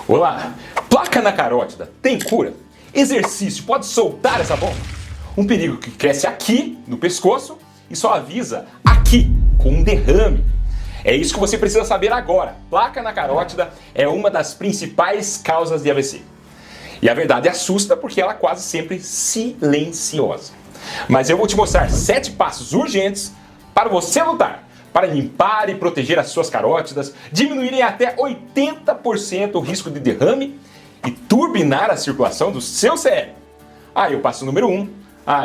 Olá! Placa na carótida tem cura? Exercício pode soltar essa bomba? Um perigo que cresce aqui, no pescoço, e só avisa aqui, com um derrame. É isso que você precisa saber agora. Placa na carótida é uma das principais causas de AVC. E a verdade assusta porque ela é quase sempre silenciosa. Mas eu vou te mostrar 7 passos urgentes para você lutar, para limpar e proteger as suas carótidas, diminuírem até 80% o risco de derrame e turbinar a circulação do seu cérebro. E o passo número 1,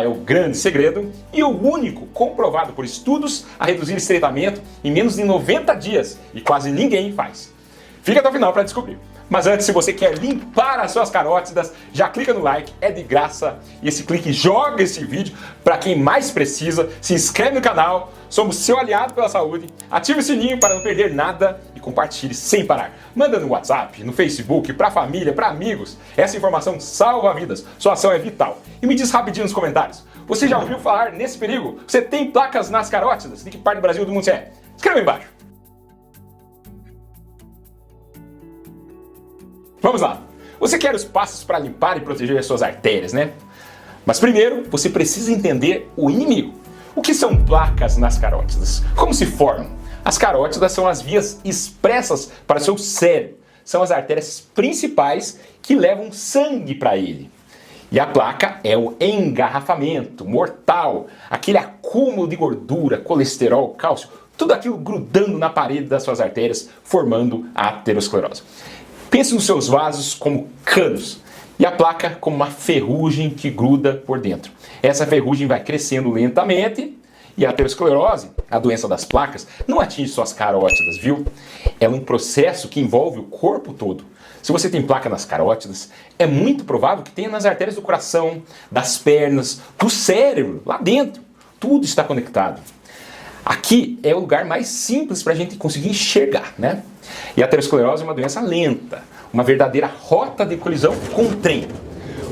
é o grande segredo e o único comprovado por estudos a reduzir estreitamento em menos de 90 dias e quase ninguém faz. Fica até o final para descobrir. Mas antes, se você quer limpar as suas carótidas, já clica no like, é de graça. E esse clique joga esse vídeo para quem mais precisa. Se inscreve no canal, somos seu aliado pela saúde. Ative o sininho para não perder nada e compartilhe sem parar. Manda no WhatsApp, no Facebook, para família, para amigos. Essa informação salva vidas, sua ação é vital. E me diz rapidinho nos comentários, você já ouviu falar nesse perigo? Você tem placas nas carótidas? De que parte do Brasil ou do mundo você é? Escreva aí embaixo. Vamos lá! Você quer os passos para limpar e proteger as suas artérias, né? Mas primeiro, você precisa entender o inimigo. O que são placas nas carótidas? Como se formam? As carótidas são as vias expressas para o seu cérebro. São as artérias principais que levam sangue para ele. E a placa é o engarrafamento mortal, aquele acúmulo de gordura, colesterol, cálcio, tudo aquilo grudando na parede das suas artérias, formando a aterosclerose. Pense nos seus vasos como canos e a placa como uma ferrugem que gruda por dentro. Essa ferrugem vai crescendo lentamente e a aterosclerose, a doença das placas, não atinge só as carótidas, viu? É um processo que envolve o corpo todo. Se você tem placa nas carótidas, é muito provável que tenha nas artérias do coração, das pernas, do cérebro, lá dentro. Tudo está conectado. Aqui é o lugar mais simples para a gente conseguir enxergar, né? E a aterosclerose é uma doença lenta, uma verdadeira rota de colisão com o trem.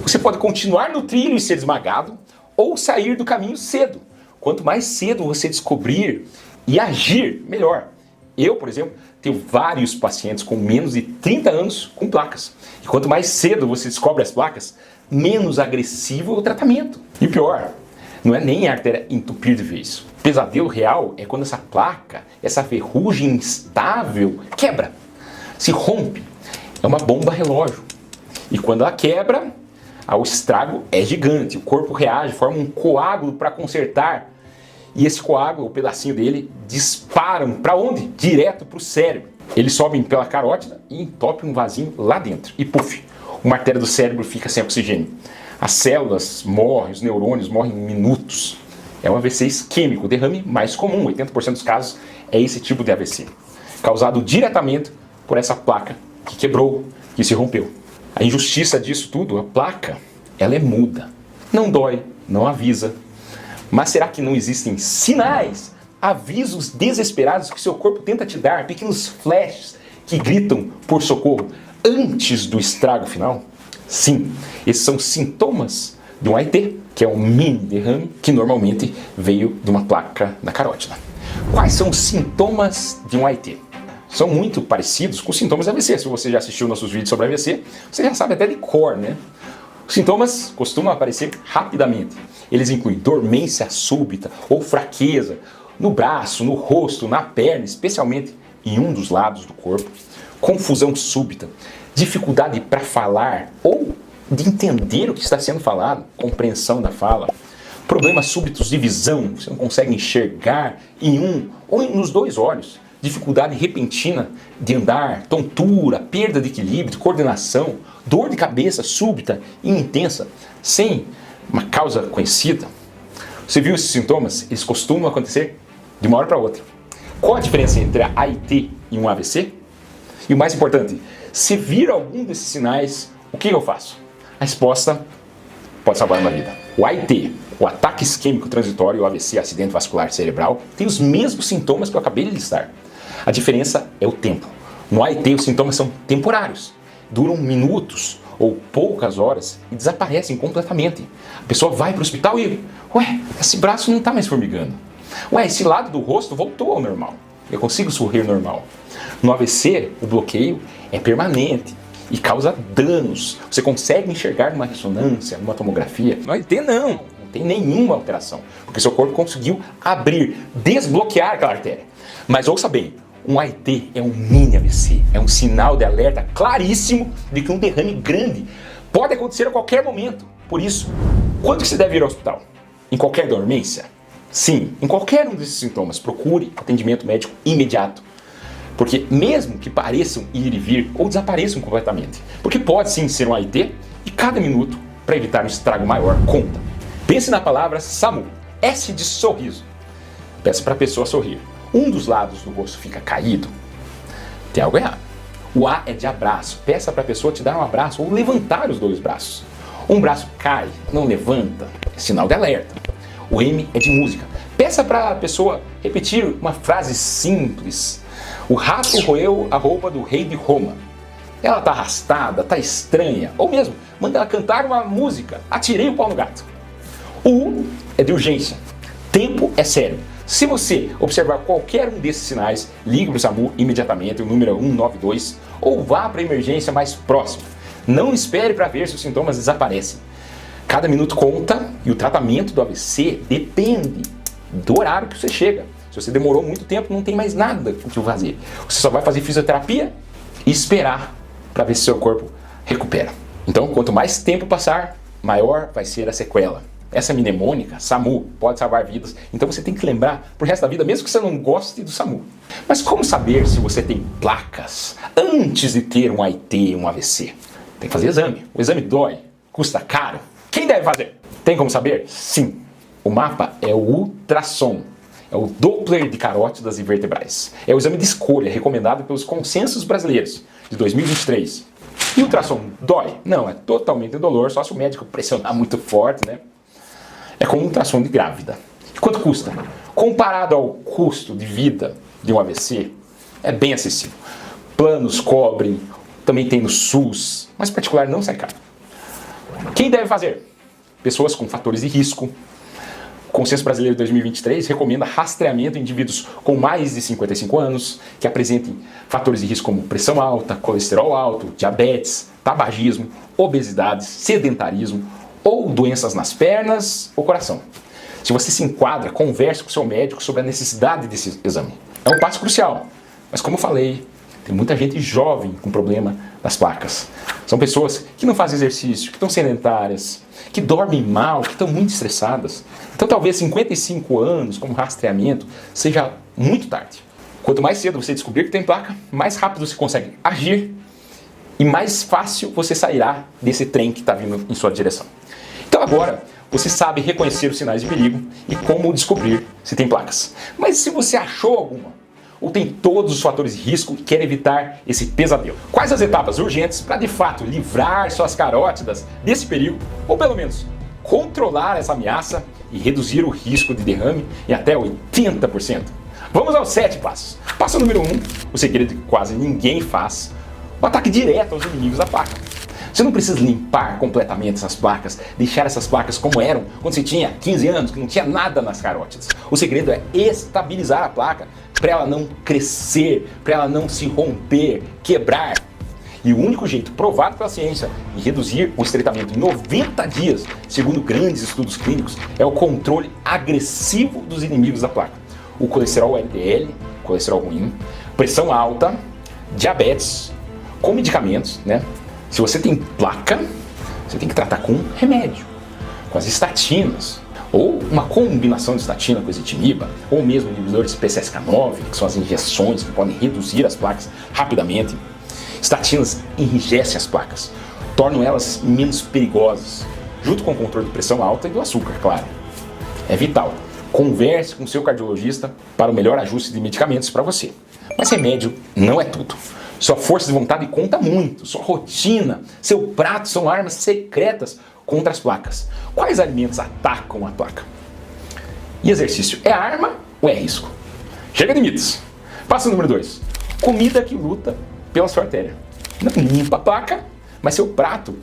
Você pode continuar no trilho e ser esmagado, ou sair do caminho cedo. Quanto mais cedo você descobrir e agir, melhor. Eu, por exemplo, tenho vários pacientes com menos de 30 anos com placas. E quanto mais cedo você descobre as placas, menos agressivo é o tratamento. E o pior, não é nem a artéria entupir de vez. O pesadelo real é quando essa placa, essa ferrugem instável, quebra, se rompe. É uma bomba relógio. E quando ela quebra, o estrago é gigante. O corpo reage, forma um coágulo para consertar. E esse coágulo, o pedacinho dele, disparam para onde? Direto para o cérebro. Eles sobem pela carótida e entopem um vasinho lá dentro. E puf, uma artéria do cérebro fica sem oxigênio. As células morrem, os neurônios morrem em minutos. É um AVC isquêmico, o derrame mais comum, 80% dos casos é esse tipo de AVC, causado diretamente por essa placa que quebrou, que se rompeu. A injustiça disso tudo, a placa, ela é muda, não dói, não avisa. Mas será que não existem sinais, avisos desesperados que seu corpo tenta te dar, pequenos flashes que gritam por socorro antes do estrago final? Sim, esses são sintomas de um AIT, que é um mini derrame que normalmente veio de uma placa na carótida. Quais são os sintomas de um AIT? São muito parecidos com os sintomas de AVC. Se você já assistiu nossos vídeos sobre AVC, você já sabe até de cor, né? Os sintomas costumam aparecer rapidamente. Eles incluem dormência súbita ou fraqueza no braço, no rosto, na perna, especialmente em um dos lados do corpo, confusão súbita, dificuldade para falar ou de entender o que está sendo falado, compreensão da fala, problemas súbitos de visão, você não consegue enxergar em um ou nos dois olhos, dificuldade repentina de andar, tontura, perda de equilíbrio, de coordenação, dor de cabeça súbita e intensa, sem uma causa conhecida. Você viu esses sintomas? Eles costumam acontecer de uma hora para outra. Qual a diferença entre a AIT e um AVC? E o mais importante, se vir algum desses sinais, o que eu faço? A resposta pode salvar uma vida. O AIT, o ataque isquêmico transitório, o AVC, acidente vascular cerebral, tem os mesmos sintomas que eu acabei de listar. A diferença é o tempo. No AIT, os sintomas são temporários, duram minutos ou poucas horas e desaparecem completamente. A pessoa vai para o hospital e, esse braço não está mais formigando. Esse lado do rosto voltou ao normal. Eu consigo sorrir normal. No AVC, o bloqueio é permanente e causa danos. Você consegue enxergar numa ressonância, numa tomografia? No AIT não tem nenhuma alteração, porque seu corpo conseguiu abrir, desbloquear aquela artéria. Mas ouça bem, um AIT é um mini AVC, é um sinal de alerta claríssimo de que um derrame grande pode acontecer a qualquer momento. Por isso, quando que você deve ir ao hospital? Em qualquer dormência? Sim, em qualquer um desses sintomas, procure atendimento médico imediato. Porque mesmo que pareçam ir e vir ou desapareçam completamente, porque pode sim ser um AIT e cada minuto, para evitar um estrago maior, conta. Pense na palavra SAMU, S de sorriso. Peça para a pessoa sorrir. Um dos lados do rosto fica caído, tem algo errado. O A é de abraço, peça para a pessoa te dar um abraço ou levantar os dois braços. Um braço cai, não levanta, é sinal de alerta. O M é de música, peça para a pessoa repetir uma frase simples. O rato roeu a roupa do rei de Roma. Ela está arrastada, está estranha, ou mesmo manda ela cantar uma música, atirei o pau no gato. O U é de urgência, tempo é sério. Se você observar qualquer um desses sinais, ligue para o SAMU imediatamente, o número é 192, ou vá para a emergência mais próxima. Não espere para ver se os sintomas desaparecem. Cada minuto conta e o tratamento do AVC depende do horário que você chega. Se você demorou muito tempo, não tem mais nada o que fazer. Você só vai fazer fisioterapia e esperar para ver se seu corpo recupera. Então, quanto mais tempo passar, maior vai ser a sequela. Essa mnemônica, SAMU, pode salvar vidas. Então você tem que lembrar pro resto da vida, mesmo que você não goste do SAMU. Mas como saber se você tem placas antes de ter um AIT, um AVC? Tem que fazer exame. O exame dói, custa caro. Quem deve fazer? Tem como saber? Sim. O mapa é o ultrassom. É o Doppler de carótidas e vertebrais. É o exame de escolha recomendado pelos consensos brasileiros de 2023. E o ultrassom dói? Não, é totalmente indolor, só se o médico pressionar muito forte, né? É como um ultrassom de grávida. Quanto custa? Comparado ao custo de vida de um AVC, é bem acessível. Planos cobrem, também tem no SUS, mas particular não sai caro. Quem deve fazer? Pessoas com fatores de risco. O Consenso Brasileiro de 2023 recomenda rastreamento em indivíduos com mais de 55 anos, que apresentem fatores de risco como pressão alta, colesterol alto, diabetes, tabagismo, obesidade, sedentarismo, ou doenças nas pernas ou coração. Se você se enquadra, converse com o seu médico sobre a necessidade desse exame. É um passo crucial, mas como eu falei, tem muita gente jovem com problema das placas. São pessoas que não fazem exercício, que estão sedentárias, que dormem mal, que estão muito estressadas. Então talvez 55 anos como rastreamento seja muito tarde. Quanto mais cedo você descobrir que tem placa, mais rápido você consegue agir e mais fácil você sairá desse trem que está vindo em sua direção. Então agora você sabe reconhecer os sinais de perigo e como descobrir se tem placas. Mas se você achou alguma, ou tem todos os fatores de risco e quer evitar esse pesadelo, quais as etapas urgentes para de fato livrar suas carótidas desse perigo, ou pelo menos controlar essa ameaça e reduzir o risco de derrame em até 80%? Vamos aos 7 passos. Passo número 1, o segredo que quase ninguém faz, o ataque direto aos inimigos da placa. Você não precisa limpar completamente essas placas, deixar essas placas como eram quando você tinha 15 anos, que não tinha nada nas carótidas. O segredo é estabilizar a placa para ela não crescer, para ela não se romper, quebrar. E o único jeito provado pela ciência de reduzir o estreitamento em 90 dias, segundo grandes estudos clínicos, é o controle agressivo dos inimigos da placa. O colesterol LDL, colesterol ruim, pressão alta, diabetes, com medicamentos, né? Se você tem placa, você tem que tratar com remédio, com as estatinas, ou uma combinação de estatina com ezetimiba, ou mesmo inibidores de PCSK9, que são as injeções que podem reduzir as placas rapidamente. Estatinas enrijecem as placas, tornam elas menos perigosas, junto com o controle de pressão alta e do açúcar, claro. É vital. Converse com o seu cardiologista para o melhor ajuste de medicamentos para você. Mas remédio não é tudo. Sua força de vontade conta muito, sua rotina, seu prato são armas secretas contra as placas. Quais alimentos atacam a placa? E exercício é arma ou é risco? Chega de mitos. Passo número 2. Comida que luta pela sua artéria. Não limpa a placa, mas seu prato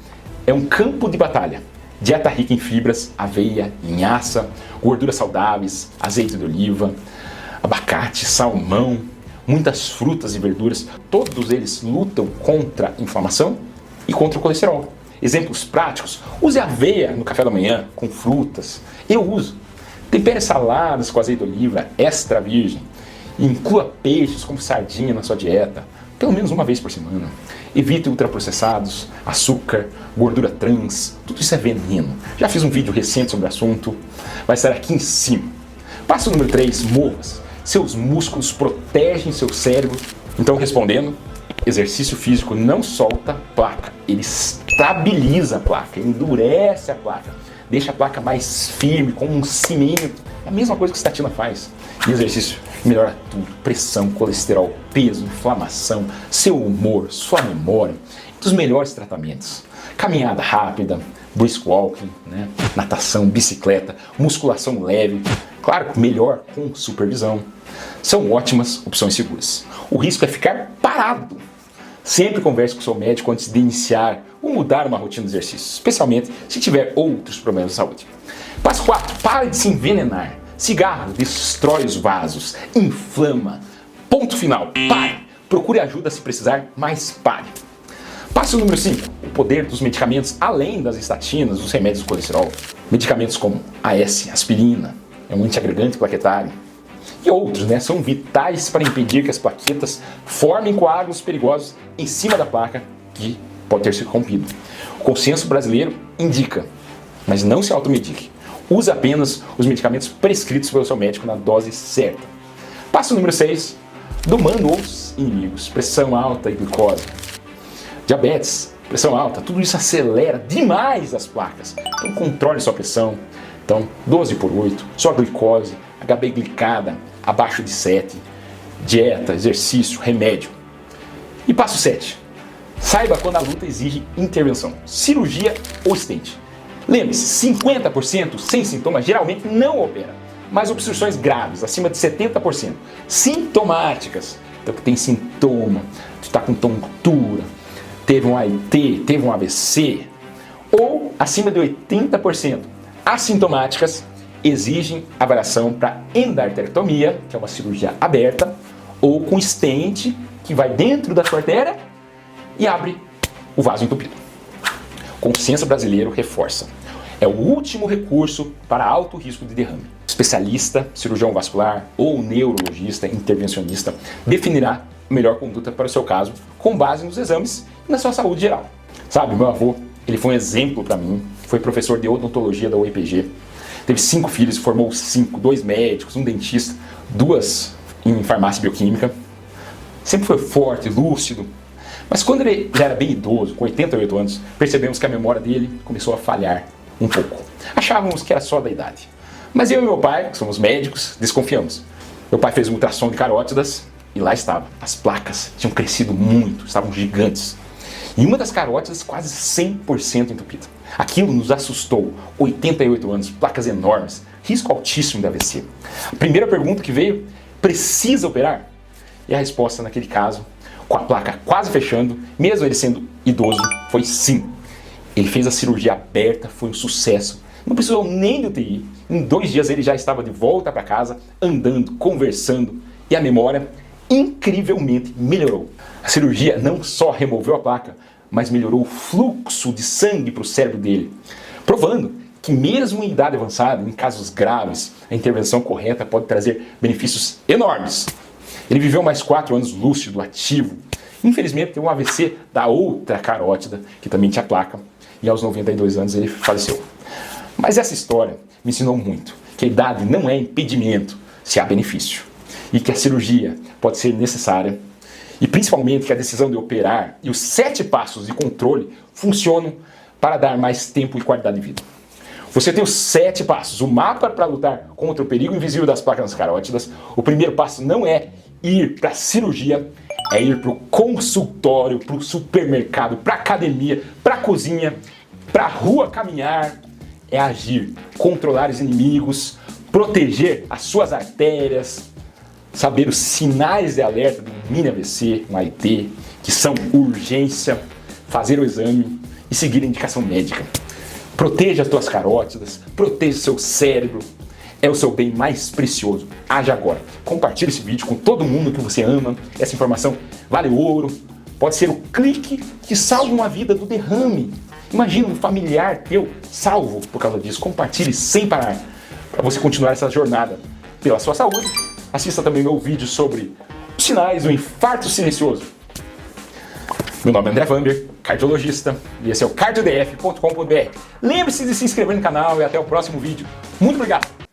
é um campo de batalha. Dieta rica em fibras, aveia, linhaça, gorduras saudáveis, azeite de oliva, abacate, salmão, muitas frutas e verduras, todos eles lutam contra a inflamação contra o colesterol. Exemplos práticos: use aveia no café da manhã com frutas. Eu uso. Tempere saladas com azeite de oliva extra virgem. Inclua peixes como sardinha na sua dieta, pelo menos uma vez por semana. Evite ultraprocessados, açúcar, gordura trans, tudo isso é veneno. Já fiz um vídeo recente sobre o assunto, vai estar aqui em cima. Passo número 3, mova-se. Seus músculos protegem seu cérebro. Então, respondendo, exercício físico não solta placa, ele estabiliza a placa, endurece a placa, deixa a placa mais firme, como um cimento. É a mesma coisa que a estatina faz. E exercício melhora tudo: pressão, colesterol, peso, inflamação, seu humor, sua memória. Um dos melhores tratamentos: caminhada rápida, brisk walking, né? Natação, bicicleta, musculação leve, claro, melhor com supervisão. São ótimas opções seguras. O risco é ficar parado. Sempre converse com o seu médico antes de iniciar ou mudar uma rotina de exercício, especialmente se tiver outros problemas de saúde. Passo 4. Pare de se envenenar. Cigarro destrói os vasos, inflama. Ponto final. Pare. Procure ajuda se precisar, mas pare. Passo número 5. O poder dos medicamentos além das estatinas, dos remédios do colesterol. Medicamentos como AS, aspirina, é um antiagregante plaquetário. E outros, né, são vitais para impedir que as plaquetas formem coágulos perigosos em cima da placa que pode ter sido rompido. O consenso brasileiro indica, mas não se automedique. Use apenas os medicamentos prescritos pelo seu médico na dose certa. Passo número 6. Domando os inimigos: pressão alta e glicose. Diabetes, pressão alta, tudo isso acelera demais as placas. Então controle sua pressão. Então 12/8, sua glicose, HB glicada abaixo de 7, dieta, exercício, remédio. E passo 7. Saiba quando a luta exige intervenção: cirurgia ou stent. Lembre-se, 50% sem sintomas geralmente não opera, mas obstruções graves, acima de 70%, sintomáticas, então que tem sintoma, que está com tontura, teve um AIT, teve um AVC, ou acima de 80%, assintomáticas, exigem avaliação para endarterectomia, que é uma cirurgia aberta, ou com stent, que vai dentro da sua artéria e abre o vaso entupido. O consenso brasileiro reforça: é o último recurso para alto risco de derrame. Especialista, cirurgião vascular ou neurologista intervencionista definirá a melhor conduta para o seu caso com base nos exames e na sua saúde geral. Sabe, meu avô, ele foi um exemplo para mim, foi professor de odontologia da UEPG, teve 5 filhos, formou 5, 2 médicos, um dentista, 2 em farmácia bioquímica, sempre foi forte, lúcido. Mas quando ele já era bem idoso, com 88 anos, percebemos que a memória dele começou a falhar um pouco. Achávamos que era só da idade. Mas eu e meu pai, que somos médicos, desconfiamos. Meu pai fez um ultrassom de carótidas e lá estava. As placas tinham crescido muito, estavam gigantes. E uma das carótidas quase 100% entupida. Aquilo nos assustou. 88 anos, placas enormes, risco altíssimo de AVC. A primeira pergunta que veio: precisa operar? E a resposta naquele caso, com a placa quase fechando, mesmo ele sendo idoso, foi sim. Ele fez a cirurgia aberta, foi um sucesso. Não precisou nem do UTI. Em 2 dias ele já estava de volta para casa, andando, conversando. E a memória incrivelmente melhorou. A cirurgia não só removeu a placa, mas melhorou o fluxo de sangue para o cérebro dele, provando que mesmo em idade avançada, em casos graves, a intervenção correta pode trazer benefícios enormes. Ele viveu mais 4 anos lúcido, ativo. Infelizmente teve um AVC da outra carótida, que também tinha placa, e aos 92 anos ele faleceu. Mas essa história me ensinou muito, que a idade não é impedimento se há benefício, e que a cirurgia pode ser necessária, e principalmente que a decisão de operar e os 7 passos de controle funcionam para dar mais tempo e qualidade de vida. Você tem os 7 passos, o mapa para lutar contra o perigo invisível das placas nas carótidas. O primeiro passo não é ir para a cirurgia, é ir para o consultório, para o supermercado, para a academia, para a cozinha, para a rua caminhar. É agir, controlar os inimigos, proteger as suas artérias, saber os sinais de alerta de um mini AVC, um AIT, que são urgência, fazer o exame e seguir a indicação médica. Proteja as tuas carótidas, proteja o seu cérebro, é o seu bem mais precioso. Age agora. Compartilhe esse vídeo com todo mundo que você ama. Essa informação vale ouro pode ser o clique que salva uma vida do derrame. Imagina um familiar teu salvo por causa disso. Compartilhe sem parar para você continuar essa jornada pela sua saúde. Assista também meu vídeo sobre os sinais do infarto silencioso. Meu nome é André Vamber, cardiologista, e esse é o cardiodf.com.br. Lembre-se de se inscrever no canal e até o próximo vídeo. Muito obrigado!